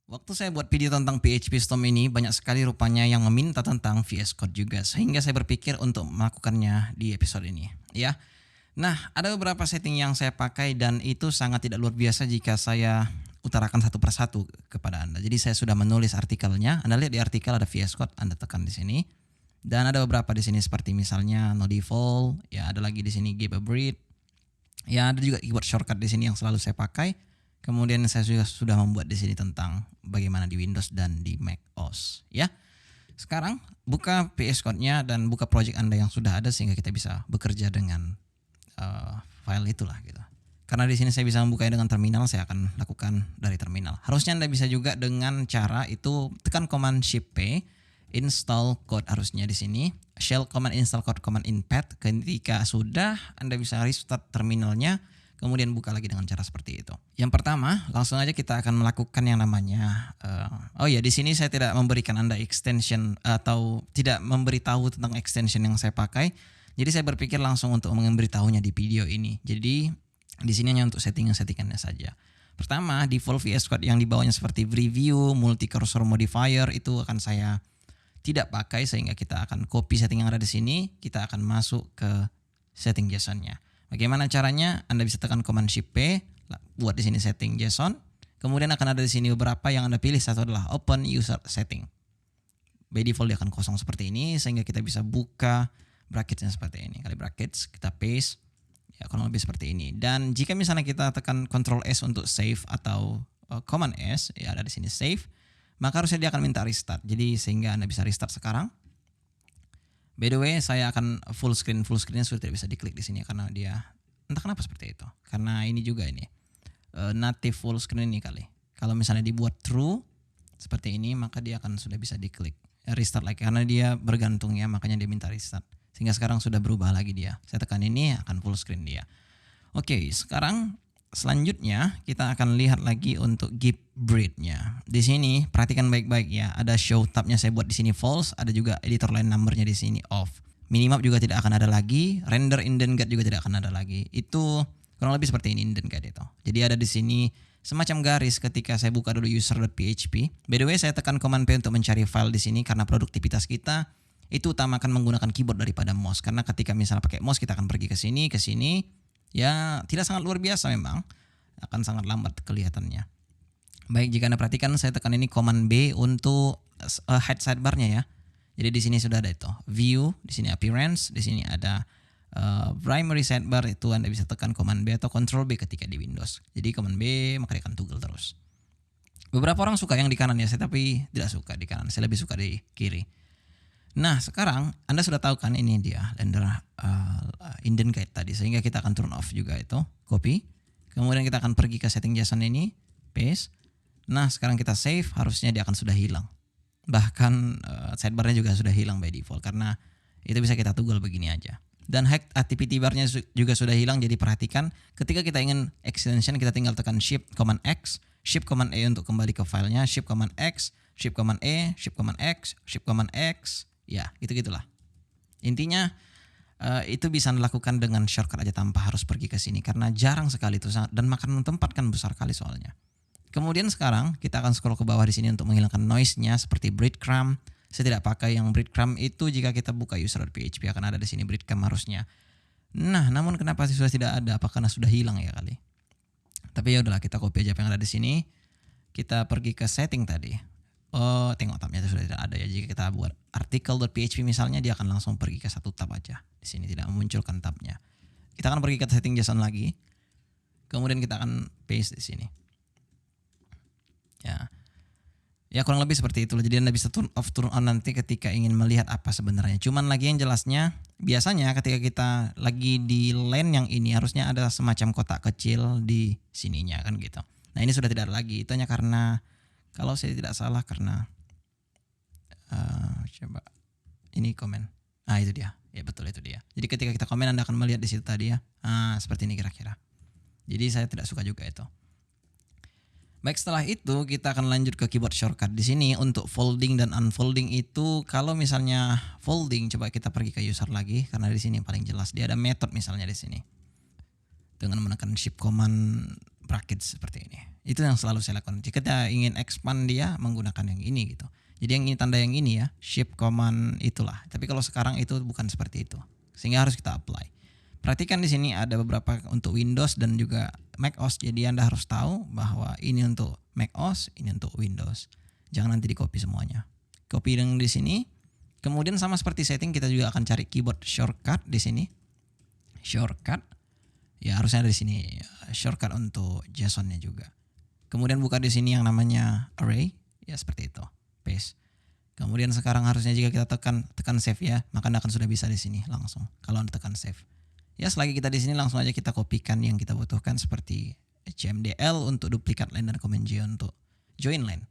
Waktu saya buat video tentang PHP Storm ini, banyak sekali rupanya yang meminta tentang VS Code juga, sehingga saya berpikir untuk melakukannya di episode ini. Ya, nah ada beberapa setting yang saya pakai dan itu sangat tidak luar biasa jika saya utarakan satu persatu kepada Anda. Jadi saya sudah menulis artikelnya. Anda lihat di artikel ada VS Code, Anda tekan di sini. Dan ada beberapa di sini seperti misalnya no default, ya ada lagi di sini give a breath. Ya ada juga keyboard shortcut di sini yang selalu saya pakai. Kemudian saya juga sudah membuat di sini tentang bagaimana di Windows dan di Mac OS. Ya, sekarang buka VS Code-nya dan buka project Anda yang sudah ada sehingga kita bisa bekerja dengan file itulah gitu. Karena di sini saya bisa membukanya dengan terminal, saya akan lakukan dari terminal. Harusnya Anda bisa juga dengan cara itu tekan Command Shift P, install code harusnya di sini. Shell command install code command in path. Ketika sudah, Anda bisa restart terminalnya. Kemudian buka lagi dengan cara seperti itu. Yang pertama, langsung aja kita akan melakukan yang namanya di sini saya tidak memberikan Anda extension atau tidak memberitahu tentang extension yang saya pakai. Jadi saya berpikir langsung untuk memberitahunya di video ini. Jadi di sini hanya untuk settingannya saja. Pertama, default VS Code yang di bawahnya seperti preview, multi cursor modifier itu akan saya tidak pakai sehingga kita akan copy setting yang ada di sini, kita akan masuk ke setting JSON-nya. Bagaimana caranya? Anda bisa tekan Command Shift P, buat di sini setting JSON. Kemudian akan ada di sini beberapa yang Anda pilih. Satu adalah Open User Setting. By default dia akan kosong seperti ini sehingga kita bisa buka bracketsnya seperti ini. Kali brackets kita paste, ya kurang lebih seperti ini. Dan jika misalnya kita tekan Ctrl S untuk save atau Command S, ya ada di sini save, maka harusnya dia akan minta restart. Jadi sehingga Anda bisa restart sekarang. By the way, saya akan full screen-nya sudah tidak bisa diklik di sini karena dia entah kenapa seperti itu. Karena ini juga ini native full screen ini kali. Kalau misalnya dibuat true seperti ini, maka dia akan sudah bisa diklik restart lagi karena dia bergantung ya, makanya dia minta restart. Sehingga sekarang sudah berubah lagi dia. Saya tekan ini akan full screen dia. Oke, sekarang selanjutnya kita akan lihat lagi untuk give breath-nya. Di sini perhatikan baik-baik ya. Ada show tab-nya saya buat di sini false, ada juga editor line number-nya di sini off. Minimap juga tidak akan ada lagi, render indent guide juga tidak akan ada lagi. Itu kurang lebih seperti ini indent guide itu. Jadi ada di sini semacam garis ketika saya buka dulu user.php. By the way, saya tekan command P untuk mencari file di sini karena produktivitas kita itu utamakan menggunakan keyboard daripada mouse. Karena ketika misalnya pakai mouse kita akan pergi ke sini, ke sini. Ya tidak sangat luar biasa memang, akan sangat lambat kelihatannya. Baik, jika Anda perhatikan saya tekan ini Command B untuk hide sidebar-nya ya. Jadi di sini sudah ada itu view, di sini appearance, di sini ada primary sidebar, itu Anda bisa tekan Command B atau Control B ketika di Windows. Jadi Command B maka dia akan toggle terus. Beberapa orang suka yang di kanan ya, saya tapi tidak suka di kanan, saya lebih suka di kiri. Nah sekarang Anda sudah tahu kan ini dia render indent guide tadi, sehingga kita akan turn off juga itu, copy. Kemudian kita akan pergi ke setting JSON ini, paste. Nah sekarang kita save, harusnya dia akan sudah hilang. Bahkan sidebarnya juga sudah hilang by default karena itu bisa kita toggle begini aja. Dan hide activity barnya juga sudah hilang, jadi perhatikan ketika kita ingin extension kita tinggal tekan Shift Command X, Shift Command E untuk kembali ke filenya, Shift Command X, Shift Command E, Shift Command X, Shift Command X. Ya, gitu-gitulah. Intinya itu bisa dilakukan dengan shortcut aja tanpa harus pergi ke sini karena jarang sekali itu dan makan tempat kan besar kali soalnya. Kemudian sekarang kita akan scroll ke bawah di sini untuk menghilangkan noise-nya seperti breadcrumb. Saya tidak pakai yang breadcrumb itu jika kita buka user.php akan ada di sini breadcrumb harusnya. Nah, namun kenapa sih sudah tidak ada? Apa karena sudah hilang ya kali? Tapi ya udahlah, kita copy aja apa yang ada di sini. Kita pergi ke setting tadi. Oh, tengok tabnya itu sudah tidak ada ya. Jika kita buat artikel.php misalnya, dia akan langsung pergi ke satu tab aja. Di sini tidak memunculkan tabnya. Kita akan pergi ke setting JSON lagi. Kemudian kita akan paste di sini. Ya kurang lebih seperti itu. Jadi Anda bisa turn off, turn on nanti ketika ingin melihat apa sebenarnya. Cuman lagi yang jelasnya, biasanya ketika kita lagi di line yang ini harusnya ada semacam kotak kecil di sininya kan gitu. Nah ini sudah tidak ada lagi. Itu hanya karena kalau saya tidak salah karena coba ini komen. Itu dia. Ya betul itu dia. Jadi ketika kita komen Anda akan melihat di situ tadi ya. Seperti ini kira-kira. Jadi saya tidak suka juga itu. Baik, setelah itu kita akan lanjut ke keyboard shortcut. Di sini untuk folding dan unfolding itu kalau misalnya folding coba kita pergi ke user lagi karena di sini paling jelas dia ada method misalnya di sini. Dengan menekan shift command bracket seperti ini. Itu yang selalu saya lakukan. Jika kita ingin expand dia menggunakan yang ini gitu. Jadi yang ini tanda yang ini ya, shift command itulah. Tapi kalau sekarang itu bukan seperti itu. Sehingga harus kita apply. Perhatikan di sini ada beberapa untuk Windows dan juga macOS. Jadi Anda harus tahu bahwa ini untuk macOS, ini untuk Windows. Jangan nanti di copy semuanya. Copy dengan di sini. Kemudian sama seperti setting kita juga akan cari keyboard shortcut di sini. Shortcut. Ya harusnya ada di sini shortcut untuk JSON-nya juga. Kemudian buka di sini yang namanya array, ya seperti itu. Paste. Kemudian sekarang harusnya jika kita tekan save ya, maka Anda akan sudah bisa di sini langsung kalau Anda tekan save. Ya selagi kita di sini langsung aja kita kopikan yang kita butuhkan seperti HMDL untuk duplikat line dan command J untuk join line.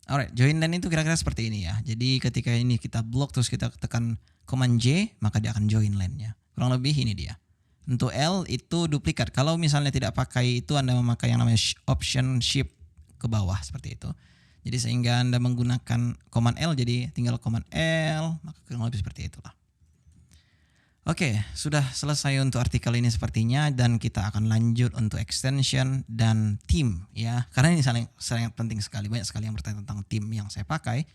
Alright, join line itu kira-kira seperti ini ya. Jadi ketika ini kita blok terus kita tekan command J, maka dia akan join line-nya. Kurang lebih ini dia. Untuk L itu duplikat. Kalau misalnya tidak pakai itu Anda memakai yang namanya option shift ke bawah seperti itu. Jadi sehingga Anda menggunakan command L jadi tinggal command L, maka kurang lebih seperti itulah. Oke, sudah selesai untuk artikel ini sepertinya dan kita akan lanjut untuk extension dan theme ya. Karena ini sangat penting sekali, banyak sekali yang bertanya tentang theme yang saya pakai.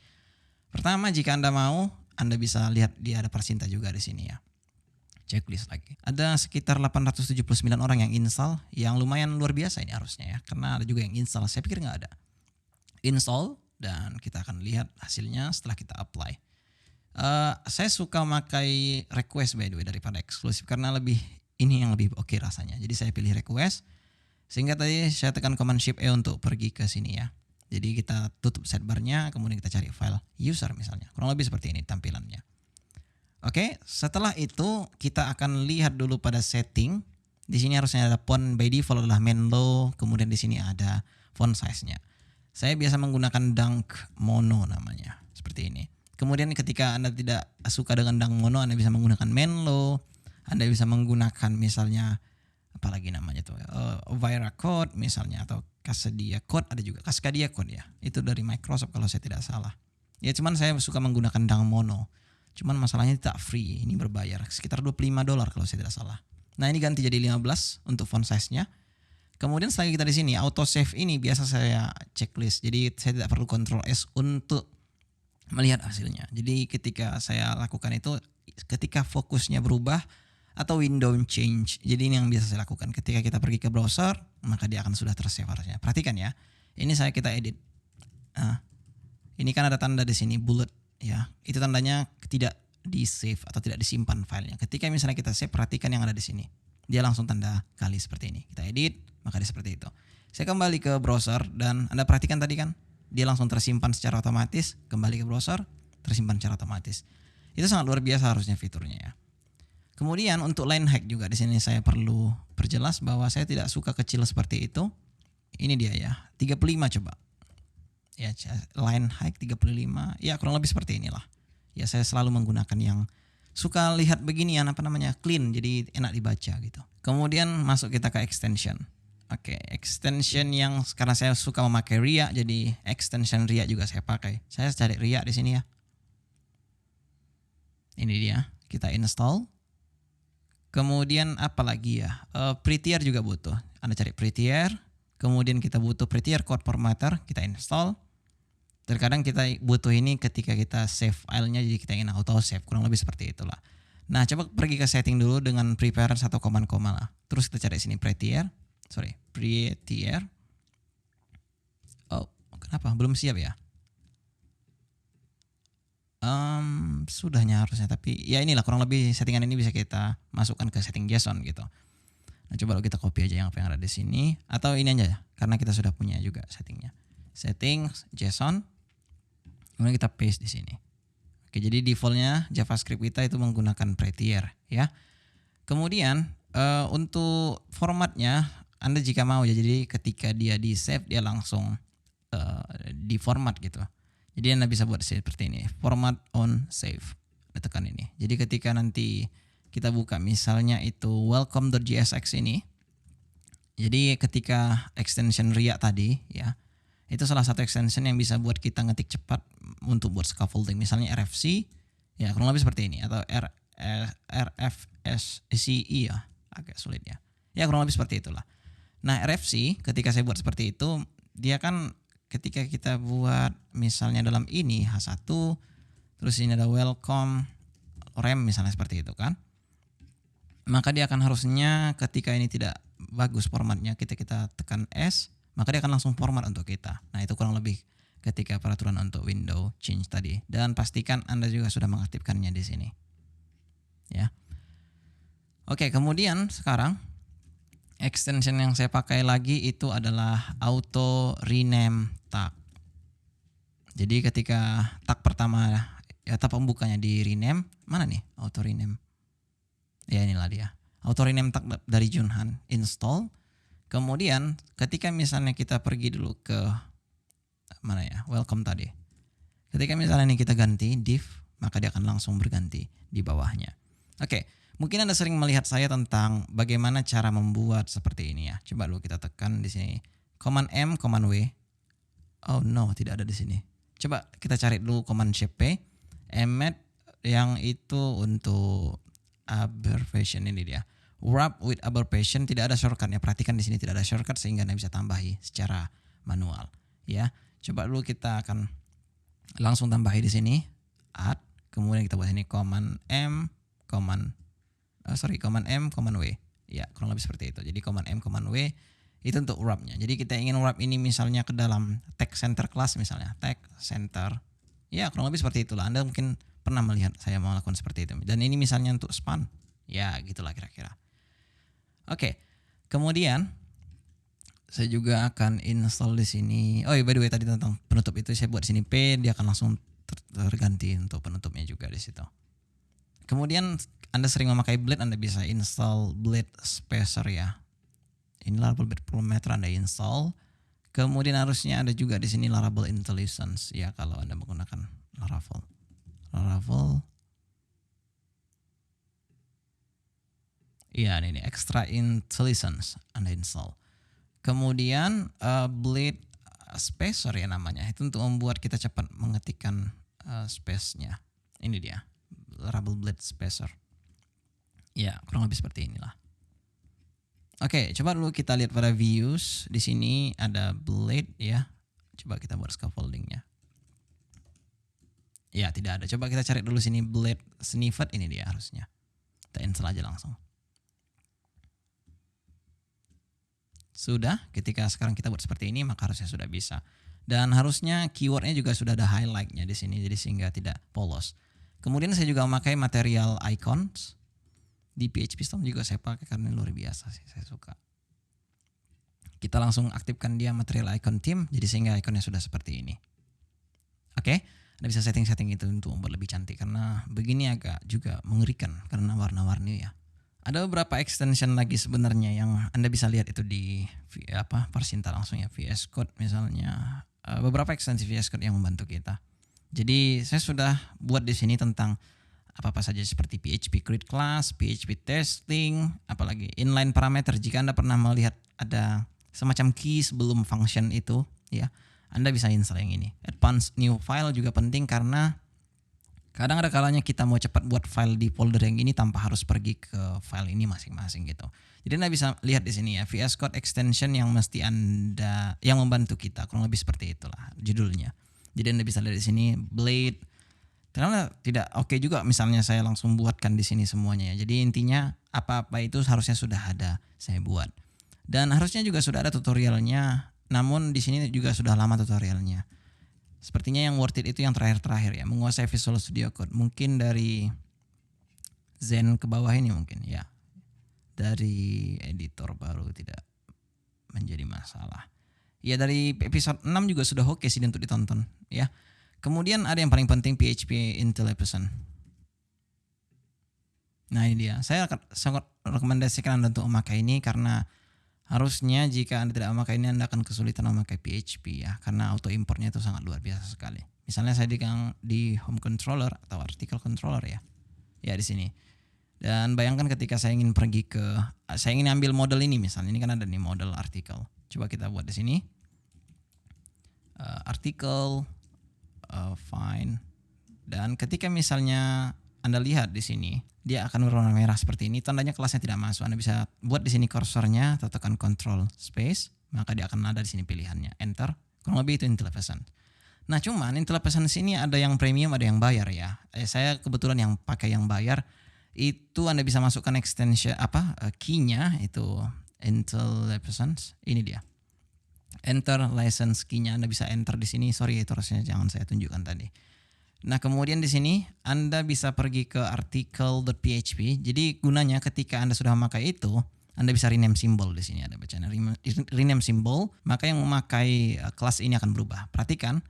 Pertama, jika Anda mau, Anda bisa lihat dia ada percinta juga di sini ya. Checklist lagi. Ada sekitar 879 orang yang install, yang lumayan luar biasa ini harusnya ya. Karena ada juga yang install, saya pikir nggak ada. Install dan kita akan lihat hasilnya setelah kita apply. Saya suka memakai request by the way daripada eksklusif karena ini yang lebih oke rasanya. Jadi saya pilih request sehingga tadi saya tekan command shift E untuk pergi ke sini ya. Jadi kita tutup sidebarnya kemudian kita cari file user misalnya. Kurang lebih seperti ini tampilannya. Oke, setelah itu kita akan lihat dulu pada setting. Di sini harusnya ada font by default adalah Menlo, kemudian di sini ada font size-nya. Saya biasa menggunakan Dunk Mono namanya, seperti ini. Kemudian ketika Anda tidak suka dengan Dunk Mono, Anda bisa menggunakan Menlo, Anda bisa menggunakan misalnya apalagi namanya tuh, Vira Code misalnya atau Cascadia Code ada juga Cascadia Code ya. Itu dari Microsoft kalau saya tidak salah. Ya cuman saya suka menggunakan Dunk Mono. Cuman masalahnya tidak free, ini berbayar sekitar $25 kalau saya tidak salah. Nah, ini ganti jadi 15 untuk font size-nya. Kemudian setelah kita di sini auto save ini biasa saya checklist. Jadi saya tidak perlu Ctrl S untuk melihat hasilnya. Jadi ketika saya lakukan itu ketika fokusnya berubah atau window change. Jadi ini yang biasa saya lakukan. Ketika kita pergi ke browser, maka dia akan sudah tersave harusnya. Perhatikan ya. Ini kita edit. Nah, ini kan ada tanda di sini bullet ya. Itu tandanya tidak di save atau tidak disimpan filenya. Ketika misalnya kita save, perhatikan yang ada di sini. Dia langsung tanda kali seperti ini. Kita edit, maka dia seperti itu. Saya kembali ke browser dan Anda perhatikan tadi kan, dia langsung tersimpan secara otomatis. Kembali ke browser, tersimpan secara otomatis. Itu sangat luar biasa harusnya fiturnya ya. Kemudian untuk line height juga di sini saya perlu perjelas bahwa saya tidak suka kecil seperti itu. Ini dia ya, 35 coba. Ya, line height 35. Ya, kurang lebih seperti inilah. Ya, saya selalu menggunakan yang suka lihat beginian clean, jadi enak dibaca gitu. Kemudian masuk kita ke extension. Oke, extension yang karena saya suka memakai RIA, jadi extension RIA juga saya pakai. Saya cari RIA di sini ya. Ini dia, kita install. Kemudian apa lagi ya? Prettier juga butuh. Anda cari Prettier. Kemudian kita butuh Prettier Code Formatter, kita install. Terkadang kita butuh ini ketika kita save filenya, jadi kita ingin auto save, kurang lebih seperti itulah. Nah, coba pergi ke setting dulu dengan preference atau command koma lah. Terus kita cari sini Prettier. Oh, kenapa? Belum siap ya? Sudahnya harusnya, tapi ya inilah kurang lebih settingan ini bisa kita masukkan ke setting JSON gitu. Nah, coba kita copy aja yang ada di sini atau ini aja karena kita sudah punya juga settingnya. Settings JSON. Kemudian kita paste di sini. Oke, jadi defaultnya JavaScript kita itu menggunakan Prettier ya. Kemudian untuk formatnya Anda jika mau ya, jadi ketika dia di save dia langsung di format gitu. Jadi Anda bisa buat seperti ini, format on save. Anda tekan ini. Jadi ketika nanti kita buka misalnya itu welcome.jsx ini. Jadi ketika extension RIA tadi ya, itu salah satu extension yang bisa buat kita ngetik cepat untuk buat scaffolding. Misalnya RFC, ya kurang lebih seperti ini. Atau RFSCI ya, agak sulit ya. Ya kurang lebih seperti itulah. Nah, RFC ketika saya buat seperti itu, dia kan ketika kita buat misalnya dalam ini H1, terus ini ada welcome rem misalnya seperti itu kan. Maka dia akan harusnya ketika ini tidak bagus formatnya, kita tekan S, maka dia akan langsung format untuk kita. Nah, itu kurang lebih ketika peraturan untuk window change tadi. Dan pastikan Anda juga sudah mengaktifkannya di sini. Ya. Oke, kemudian sekarang extension yang saya pakai lagi itu adalah auto rename tag. Jadi ketika tag pertama ya tab pembukanya di rename, mana nih auto rename? Ya inilah dia. Auto rename tag dari Junhan, install. Kemudian ketika misalnya kita pergi dulu ke mana ya, welcome tadi. Ketika misalnya ini kita ganti div, maka dia akan langsung berganti di bawahnya. Oke, mungkin Anda sering melihat saya tentang bagaimana cara membuat seperti ini ya. Coba dulu kita tekan di sini. Command M, Command W. Oh no, tidak ada di sini. Coba kita cari dulu Command Shift P. Emmet yang itu untuk abbreviation ini dia. Wrap with abbreviation tidak ada shortcutnya. Perhatikan di sini tidak ada shortcut sehingga Anda bisa tambahi secara manual. Ya, coba dulu kita akan langsung tambahi di sini. Add. Kemudian kita buat ini Command M, Command M, Command W. Ya, kurang lebih seperti itu. Jadi Command M, Command W itu untuk wrapnya. Jadi kita ingin wrap ini misalnya ke dalam tag center class misalnya. Tag center. Ya, kurang lebih seperti itulah. Anda mungkin pernah melihat saya melakukan seperti itu. Dan ini misalnya untuk span. Ya, gitulah kira-kira. Oke. Kemudian saya juga akan install di sini. Oh, by the way tadi tentang penutup itu saya buat di sini P, dia akan langsung terganti untuk penutupnya juga di situ. Kemudian Anda sering memakai Blade, Anda bisa install Blade Spacer ya. Ini Laravel Blade Parameter Anda install. Kemudian harusnya ada juga di sini Laravel Intelligence ya kalau Anda menggunakan Laravel. Iya ini extra intelligence Anda install. Kemudian Blade Spacer ya namanya. Itu untuk membuat kita cepat mengetikkan space-nya. Ini dia. Laravel Blade Spacer. Ya, kurang lebih seperti inilah. Oke, coba dulu kita lihat pada views. Di sini ada Blade ya. Coba kita buat scaffoldingnya. Ya, tidak ada. Coba kita cari dulu sini Blade Snippet, ini dia harusnya. Kita install aja langsung. Sudah, ketika sekarang kita buat seperti ini maka harusnya sudah bisa. Dan harusnya keywordnya juga sudah ada highlightnya di sini, jadi sehingga tidak polos. Kemudian saya juga memakai material icons. Di PHP Storm juga saya pakai karena luar biasa sih, saya suka. Kita langsung aktifkan dia material icon theme, jadi sehingga ikonnya sudah seperti ini. Oke, Anda bisa setting-setting itu untuk membuat lebih cantik karena begini agak juga mengerikan karena warna-warni ya. Ada beberapa extension lagi sebenarnya yang Anda bisa lihat itu di Parsinta langsung ya, VS Code misalnya. Beberapa ekstensi VS Code yang membantu kita. Jadi saya sudah buat di sini tentang apa-apa saja seperti PHP create class, PHP testing, apalagi inline parameter. Jika Anda pernah melihat ada semacam key sebelum function itu, ya, Anda bisa install yang ini. Advanced new file juga penting karena kadang ada kalanya kita mau cepat buat file di folder yang ini tanpa harus pergi ke file ini masing-masing gitu. Jadi Anda bisa lihat di sini ya, VS Code extension yang mesti Anda yang membantu kita, kurang lebih seperti itulah judulnya. Jadi Anda bisa lihat di sini Blade. Karena tidak oke juga misalnya saya langsung buatkan di sini semuanya ya. Jadi intinya apa-apa itu harusnya sudah ada saya buat. Dan harusnya juga sudah ada tutorialnya. Namun di sini juga sudah lama tutorialnya. Sepertinya yang worth it itu yang terakhir-terakhir ya, menguasai Visual Studio Code. Mungkin dari Zen ke bawah ini mungkin ya. Dari editor baru tidak menjadi masalah. Ya dari episode 6 juga sudah oke sih untuk ditonton ya. Kemudian ada yang paling penting PHP Intelligence. Nah ini dia. Saya sangat rekomendasikan Anda untuk memakai ini karena harusnya jika Anda tidak memakai ini Anda akan kesulitan memakai PHP ya. Karena auto importnya itu sangat luar biasa sekali. Misalnya saya di home controller atau article controller ya. Ya di sini. Dan bayangkan ketika saya ingin saya ingin ambil model ini misalnya. Ini kan ada nih model artikel. Coba kita buat di sini. Artikel. Fine. Dan ketika misalnya Anda lihat di sini, dia akan berwarna merah seperti ini, tandanya kelasnya tidak masuk. Anda bisa buat di sini kursornya, atau tekan Control Space, maka dia akan ada di sini pilihannya, Enter. Kurang lebih itu Intel Peasant. Nah, cuman Intel Peasant sini ada yang premium, ada yang bayar ya. Saya kebetulan yang pakai yang bayar. Itu Anda bisa masukkan extension key-nya itu Intel Peasant. Ini dia. Enter license key-nya, Anda bisa enter di sini. Sorry, itu harusnya jangan saya tunjukkan tadi. Nah, kemudian di sini Anda bisa pergi ke article.php. Jadi gunanya ketika Anda sudah memakai itu, Anda bisa rename symbol di sini, ada bacaan rename symbol, maka yang memakai kelas ini akan berubah. Perhatikan.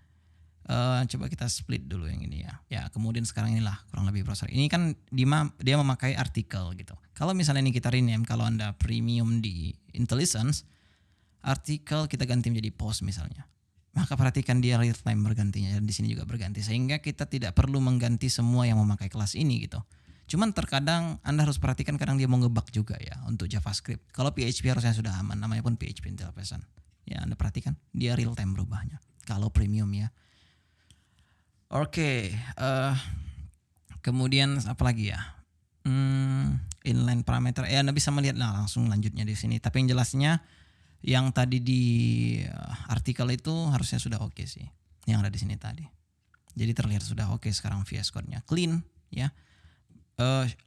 Coba kita split dulu yang ini ya. Ya, kemudian sekarang inilah kurang lebih browser. Ini kan dia memakai artikel gitu. Kalau misalnya ini kita rename, kalau Anda premium di IntelliSense, artikel kita ganti menjadi post misalnya. Maka perhatikan dia real time bergantinya, dan di sini juga berganti, sehingga kita tidak perlu mengganti semua yang memakai kelas ini gitu. Cuman terkadang Anda harus perhatikan, kadang dia mau ngebug juga ya untuk JavaScript. Kalau PHP harusnya sudah aman, namanya pun PHP Intel Peasant. Ya, Anda perhatikan dia real time berubahnya. Kalau premium ya. Oke, kemudian apa lagi ya? Inline parameter. Anda bisa melihat langsung lanjutnya di sini. Tapi yang jelasnya yang tadi di artikel itu harusnya sudah oke sih, yang ada di sini tadi. Jadi terlihat sudah oke sekarang VS Code-nya clean ya.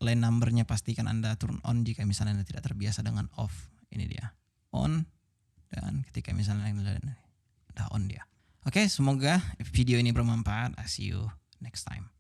Line number-nya pastikan Anda turn on jika misalnya Anda tidak terbiasa dengan off. Ini dia on, dan ketika misalnya udah on dia. Oke, semoga video ini bermanfaat. I see you next time.